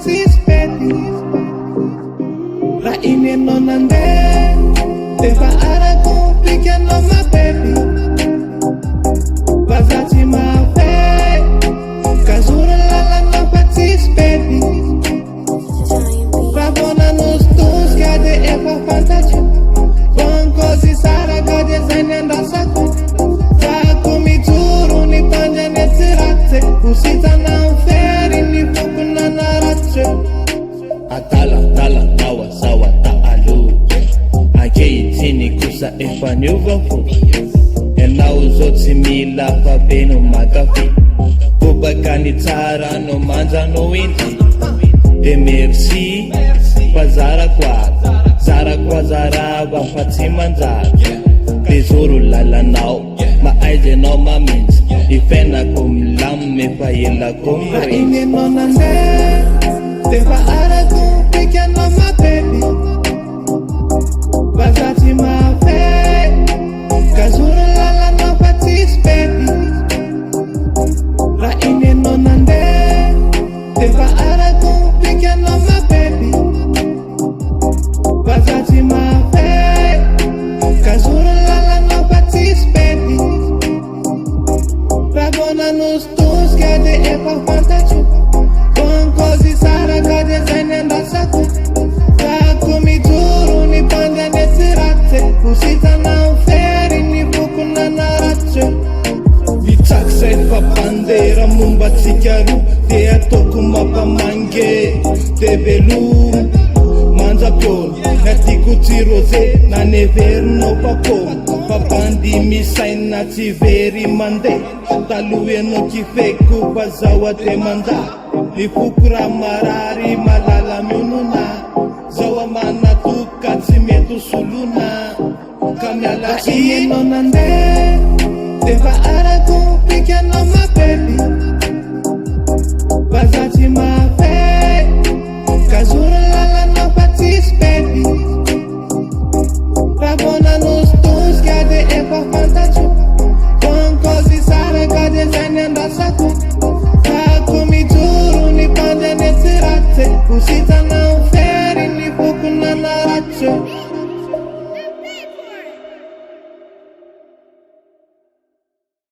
tsisy pety raha iny anao nandeha defa arako pikanao mapety fa za tsy mahafey kazoro lalanao fa tsisy pety raha vao nanositosika de efa fantatro fankozy sara ka de zay ny andrasako zako mijoro ny pandany tsy ratsy hositanao fery ny fokona naratry atalatala tawasawa taalo ankehitriny kosa efa niovako ianao zao tsy mila fabe no makafe kobaka ny tsara no manjano inty de merci fa zarako azarava fa tsy manjary de zoro lalanao maaizy anao mamitsy ifenako milamy fa elako raha iny anao nandeha defa arako pikanao mapety fa za tsy mahafey kazoro lalanao fa tsisy pety raha iny anao nandeha defa arako pikanao mapety fa za tsy mahafey kazoro lalanao fa tsisy pety raha vao nanositosika de efa fantatro fankozy sara ka de zay ny andrasako zako mijoro ny pandany tsy ratsy hositanao fery ny fokona naratry mitsakisay fampandera momba tsika roa de ataoko mampamange de velomo manjapiono natiko tsy rosé na neverinao papômo fapandy misaina tsy very mandeha taloha anao kifeko fa zao ate manda ny foko raha marary malala mionona zao amanatoka tsy mety solona ka miala raha iny anao nandeha defa arako pikanao mapety fa za tsy mahafey kazoro